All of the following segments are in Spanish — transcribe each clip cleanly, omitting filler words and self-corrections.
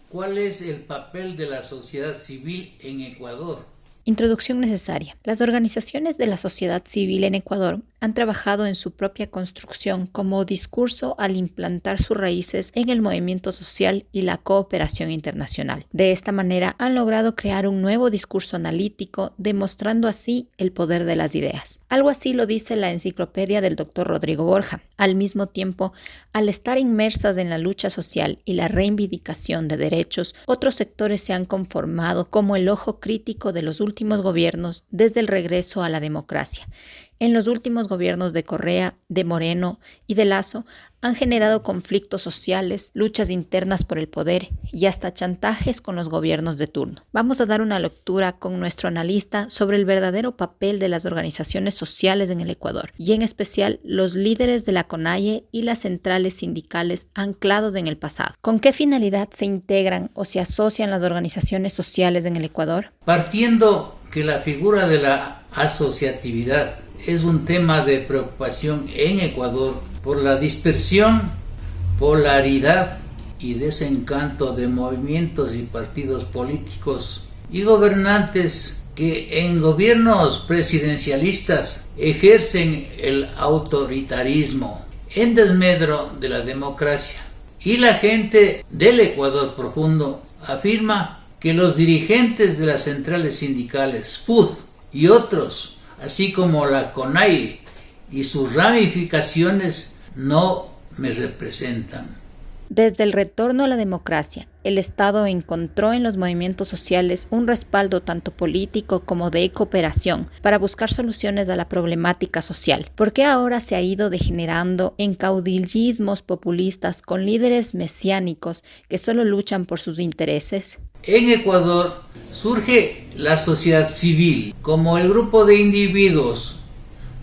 ¿Cuál es el papel de la sociedad civil en Ecuador? Introducción necesaria. Las organizaciones de la sociedad civil en Ecuador han trabajado en su propia construcción como discurso al implantar sus raíces en el movimiento social y la cooperación internacional. De esta manera han logrado crear un nuevo discurso analítico, demostrando así el poder de las ideas. Algo así lo dice la enciclopedia del Dr. Rodrigo Borja. Al mismo tiempo, al estar inmersas en la lucha social y la reivindicación de derechos, otros sectores se han conformado como el ojo crítico de los últimos gobiernos desde el regreso a la democracia. En los últimos gobiernos de Correa, de Moreno y de Lasso han generado conflictos sociales, luchas internas por el poder y hasta chantajes con los gobiernos de turno. Vamos a dar una lectura con nuestro analista sobre el verdadero papel de las organizaciones sociales en el Ecuador y en especial los líderes de la CONAIE y las centrales sindicales anclados en el pasado. ¿Con qué finalidad se integran o se asocian las organizaciones sociales en el Ecuador? Partiendo que la figura de la asociatividad es un tema de preocupación en Ecuador por la dispersión, polaridad y desencanto de movimientos y partidos políticos y gobernantes que en gobiernos presidencialistas ejercen el autoritarismo en desmedro de la democracia. Y la gente del Ecuador profundo afirma que los dirigentes de las centrales sindicales, FUD y otros, así como la CONAIE y sus ramificaciones, no me representan. Desde el retorno a la democracia, el Estado encontró en los movimientos sociales un respaldo tanto político como de cooperación para buscar soluciones a la problemática social. ¿Por qué ahora se ha ido degenerando en caudillismos populistas con líderes mesiánicos que solo luchan por sus intereses? En Ecuador surge la sociedad civil como el grupo de individuos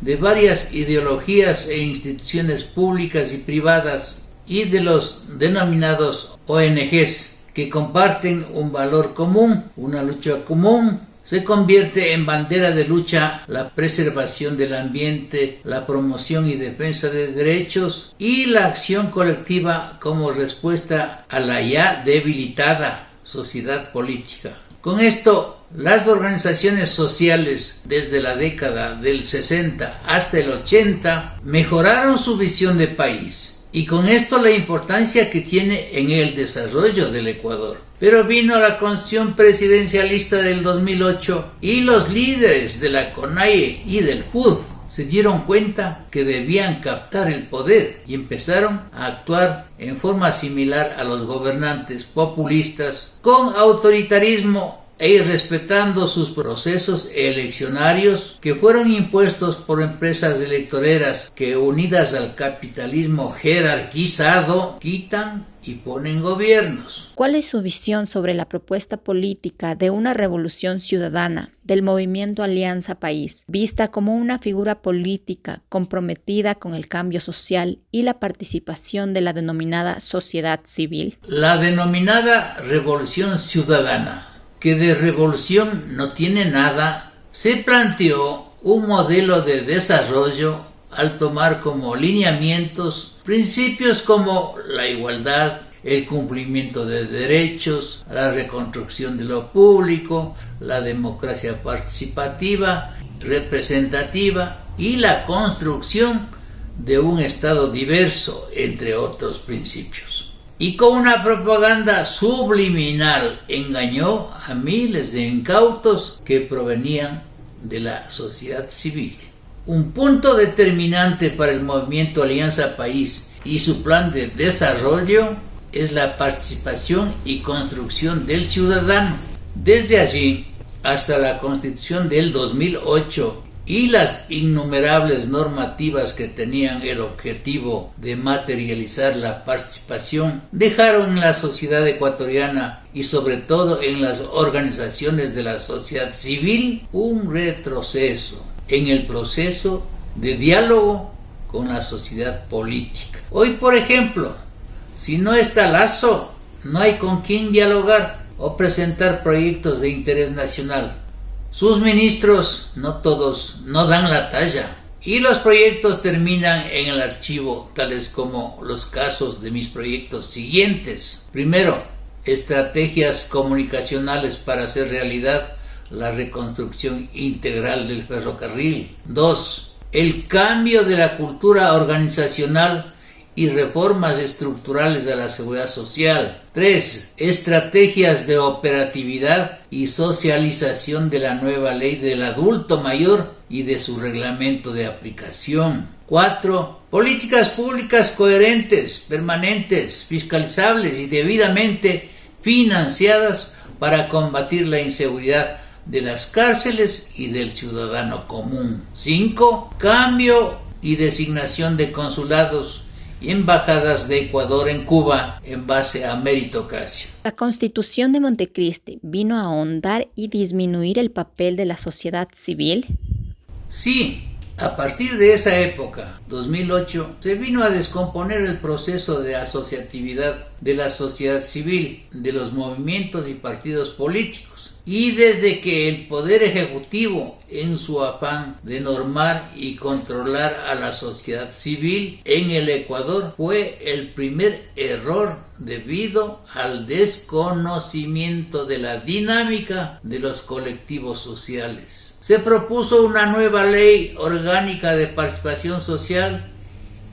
de varias ideologías e instituciones públicas y privadas y de los denominados ONGs que comparten un valor común, una lucha común. Se convierte en bandera de lucha la preservación del ambiente, la promoción y defensa de derechos y la acción colectiva como respuesta a la ya debilitada sociedad política. Con esto, las organizaciones sociales desde la década del 60 hasta el 80 mejoraron su visión de país y con esto la importancia que tiene en el desarrollo del Ecuador. Pero vino la constitución presidencialista del 2008 y los líderes de la CONAIE y del FUD se dieron cuenta que debían captar el poder y empezaron a actuar en forma similar a los gobernantes populistas con autoritarismo e irrespetando sus procesos eleccionarios que fueron impuestos por empresas electoreras que, unidas al capitalismo jerarquizado, quitan y ponen gobiernos. ¿Cuál es su visión sobre la propuesta política de una revolución ciudadana del movimiento Alianza País, vista como una figura política comprometida con el cambio social y la participación de la denominada sociedad civil? La denominada revolución ciudadana, que de revolución no tiene nada, se planteó un modelo de desarrollo al tomar como lineamientos principios como la igualdad, el cumplimiento de derechos, la reconstrucción de lo público, la democracia participativa, representativa y la construcción de un Estado diverso, entre otros principios. Y con una propaganda subliminal engañó a miles de incautos que provenían de la sociedad civil. Un punto determinante para el movimiento Alianza País y su plan de desarrollo es la participación y construcción del ciudadano. Desde allí hasta la Constitución del 2008 y las innumerables normativas que tenían el objetivo de materializar la participación dejaron en la sociedad ecuatoriana y sobre todo en las organizaciones de la sociedad civil un retroceso en el proceso de diálogo con la sociedad política. Hoy, por ejemplo, si no está Lasso, no hay con quién dialogar o presentar proyectos de interés nacional. Sus ministros, no todos, no dan la talla y los proyectos terminan en el archivo, tales como los casos de mis proyectos siguientes. Primero, estrategias comunicacionales para hacer realidad la reconstrucción integral del ferrocarril. 2. El cambio de la cultura organizacional y reformas estructurales de la seguridad social. 3. Estrategias de operatividad y socialización de la nueva ley del adulto mayor y de su reglamento de aplicación. 4. Políticas públicas coherentes, permanentes, fiscalizables y debidamente financiadas para combatir la inseguridad de las cárceles y del ciudadano común. 5. Cambio y designación de consulados y embajadas de Ecuador en Cuba en base a meritocracia. La Constitución de Montecristi vino a ahondar y disminuir el papel de la sociedad civil. Sí, a partir de esa época, 2008, se vino a descomponer el proceso de asociatividad de la sociedad civil, de los movimientos y partidos políticos. Y desde que el Poder Ejecutivo, en su afán de normar y controlar a la sociedad civil en el Ecuador, fue el primer error debido al desconocimiento de la dinámica de los colectivos sociales. Se propuso una nueva ley orgánica de participación social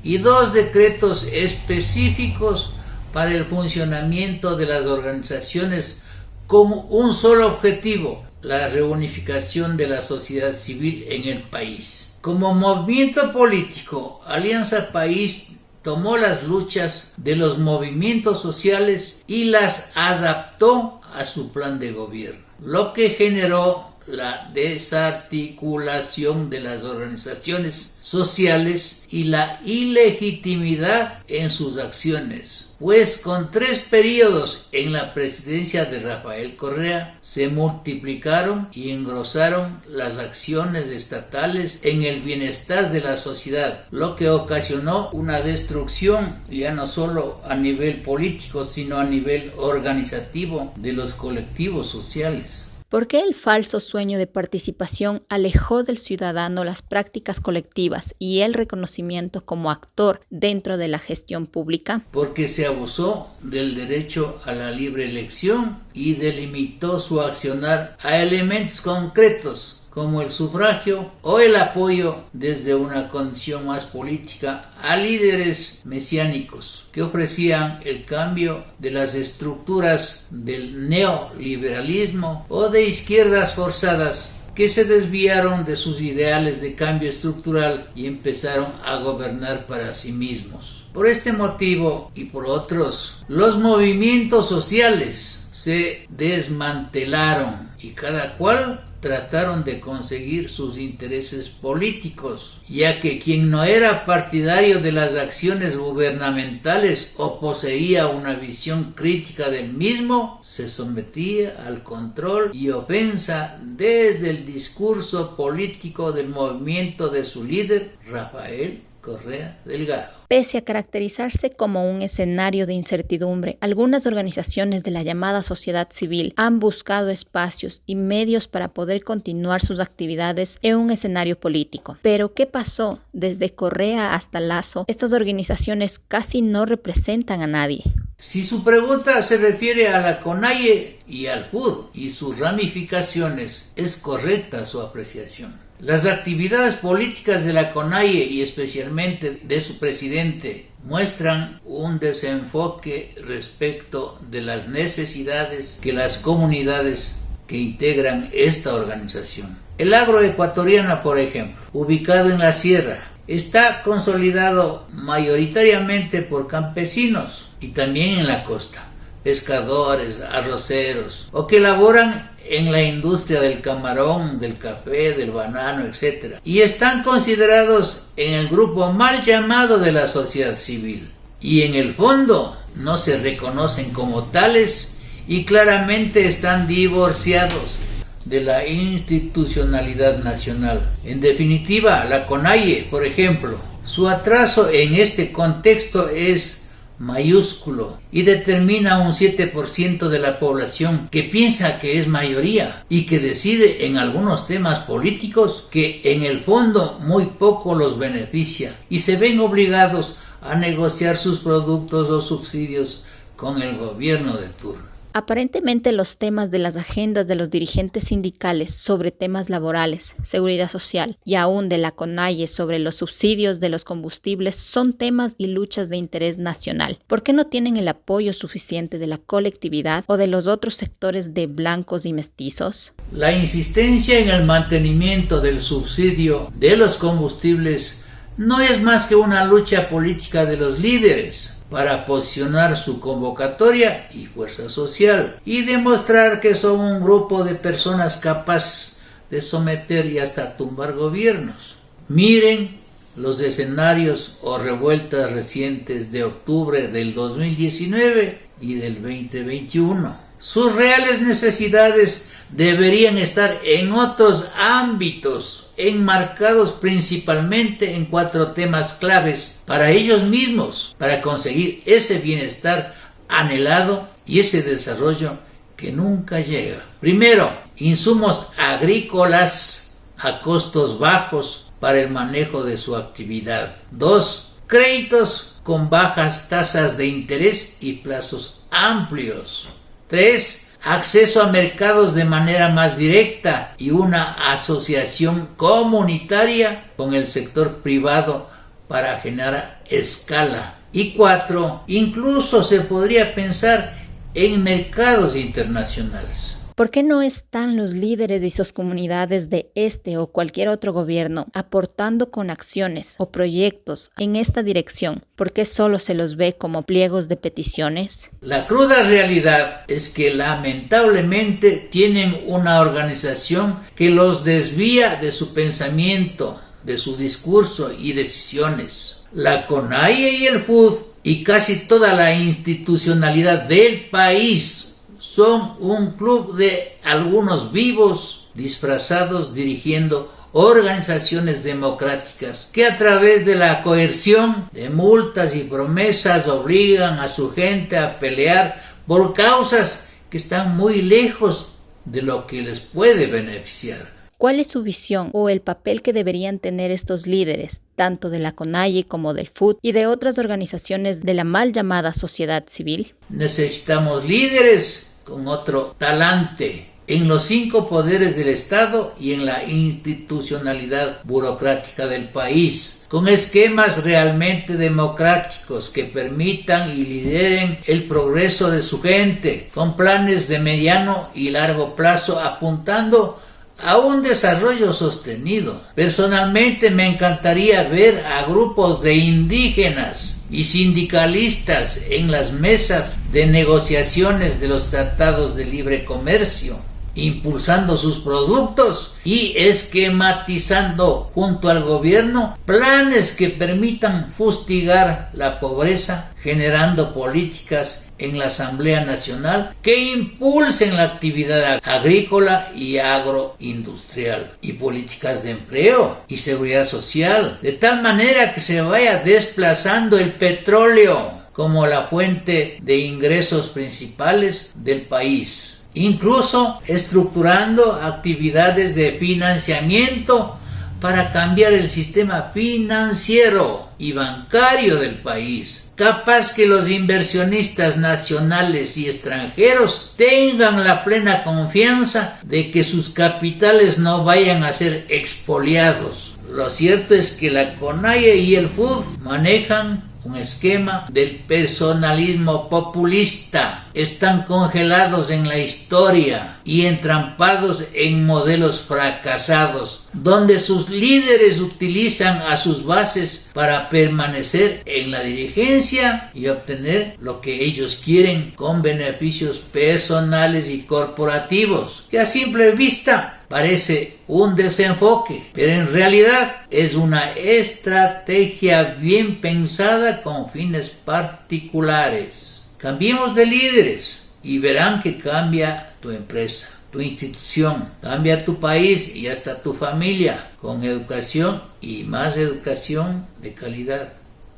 y 2 decretos específicos para el funcionamiento de las organizaciones con un solo objetivo: la reunificación de la sociedad civil en el país. Como movimiento político, Alianza País tomó las luchas de los movimientos sociales y las adaptó a su plan de gobierno, lo que generó la desarticulación de las organizaciones sociales y la ilegitimidad en sus acciones, pues con 3 periodos en la presidencia de Rafael Correa se multiplicaron y engrosaron las acciones estatales en el bienestar de la sociedad, lo que ocasionó una destrucción ya no solo a nivel político, sino a nivel organizativo de los colectivos sociales. ¿Por qué el falso sueño de participación alejó del ciudadano las prácticas colectivas y el reconocimiento como actor dentro de la gestión pública? Porque se abusó del derecho a la libre elección y delimitó su accionar a elementos concretos como el sufragio o el apoyo desde una condición más política a líderes mesiánicos que ofrecían el cambio de las estructuras del neoliberalismo o de izquierdas forzadas que se desviaron de sus ideales de cambio estructural y empezaron a gobernar para sí mismos. Por este motivo y por otros, los movimientos sociales se desmantelaron y cada cual trataron de conseguir sus intereses políticos, ya que quien no era partidario de las acciones gubernamentales o poseía una visión crítica del mismo, se sometía al control y ofensa desde el discurso político del movimiento de su líder, Rafael Correa Delgado. Pese a caracterizarse como un escenario de incertidumbre, algunas organizaciones de la llamada sociedad civil han buscado espacios y medios para poder continuar sus actividades en un escenario político. Pero, ¿qué pasó? Desde Correa hasta Lasso, estas organizaciones casi no representan a nadie. Si su pregunta se refiere a la CONAIE y al FUD y sus ramificaciones, es correcta su apreciación. Las actividades políticas de la CONAIE y especialmente de su presidente muestran un desenfoque respecto de las necesidades que las comunidades que integran esta organización. El agroecuatoriano, por ejemplo, ubicado en la sierra, está consolidado mayoritariamente por campesinos y también en la costa, pescadores, arroceros o que laboran en la industria del camarón, del café, del banano, etc. Y están considerados en el grupo mal llamado de la sociedad civil. Y en el fondo no se reconocen como tales y claramente están divorciados de la institucionalidad nacional. En definitiva, la CONAIE, por ejemplo, su atraso en este contexto es mayúsculo y determina un 7% de la población que piensa que es mayoría y que decide en algunos temas políticos que en el fondo muy poco los beneficia y se ven obligados a negociar sus productos o subsidios con el gobierno de turno. Aparentemente los temas de las agendas de los dirigentes sindicales sobre temas laborales, seguridad social y aún de la CONAIE sobre los subsidios de los combustibles son temas y luchas de interés nacional. ¿Por qué no tienen el apoyo suficiente de la colectividad o de los otros sectores de blancos y mestizos? La insistencia en el mantenimiento del subsidio de los combustibles no es más que una lucha política de los líderes para posicionar su convocatoria y fuerza social y demostrar que son un grupo de personas capaces de someter y hasta tumbar gobiernos. Miren los escenarios o revueltas recientes de octubre del 2019 y del 2021. Sus reales necesidades deberían estar en otros ámbitos, enmarcados principalmente en 4 temas claves para ellos mismos, para conseguir ese bienestar anhelado y ese desarrollo que nunca llega. Primero, insumos agrícolas a costos bajos para el manejo de su actividad. 2, créditos con bajas tasas de interés y plazos amplios. 3, acceso a mercados de manera más directa y una asociación comunitaria con el sector privado para generar escala. Y 4, incluso se podría pensar en mercados internacionales. ¿Por qué no están los líderes y sus comunidades de este o cualquier otro gobierno aportando con acciones o proyectos en esta dirección? ¿Por qué solo se los ve como pliegos de peticiones? La cruda realidad es que lamentablemente tienen una organización que los desvía de su pensamiento, de su discurso y decisiones. La CONAIE y el FUD y casi toda la institucionalidad del país son un club de algunos vivos disfrazados dirigiendo organizaciones democráticas que a través de la coerción de multas y promesas obligan a su gente a pelear por causas que están muy lejos de lo que les puede beneficiar. ¿Cuál es su visión o el papel que deberían tener estos líderes, tanto de la CONAIE como del FUD y de otras organizaciones de la mal llamada sociedad civil? Necesitamos líderes con otro talante en los 5 poderes del Estado y en la institucionalidad burocrática del país, con esquemas realmente democráticos que permitan y lideren el progreso de su gente, con planes de mediano y largo plazo apuntando a un desarrollo sostenido. Personalmente me encantaría ver a grupos de indígenas y sindicalistas en las mesas de negociaciones de los tratados de libre comercio, impulsando sus productos y esquematizando junto al gobierno planes que permitan fustigar la pobreza, generando políticas en la Asamblea Nacional que impulsen la actividad agrícola y agroindustrial y políticas de empleo y seguridad social, de tal manera que se vaya desplazando el petróleo como la fuente de ingresos principales del país, incluso estructurando actividades de financiamiento para cambiar el sistema financiero y bancario del país, capaz que los inversionistas nacionales y extranjeros tengan la plena confianza de que sus capitales no vayan a ser expoliados. Lo cierto es que la CONAIE y el FUD manejan un esquema del personalismo populista. Están congelados en la historia y entrampados en modelos fracasados, donde sus líderes utilizan a sus bases para permanecer en la dirigencia y obtener lo que ellos quieren con beneficios personales y corporativos, que a simple vista parece un desenfoque, pero en realidad es una estrategia bien pensada con fines particulares. Cambiemos de líderes y verán que cambia tu empresa, tu institución, cambia tu país y hasta tu familia, con educación y más educación de calidad.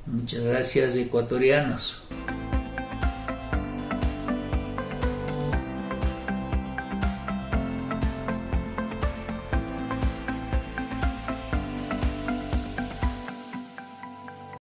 Muchas gracias, ecuatorianos.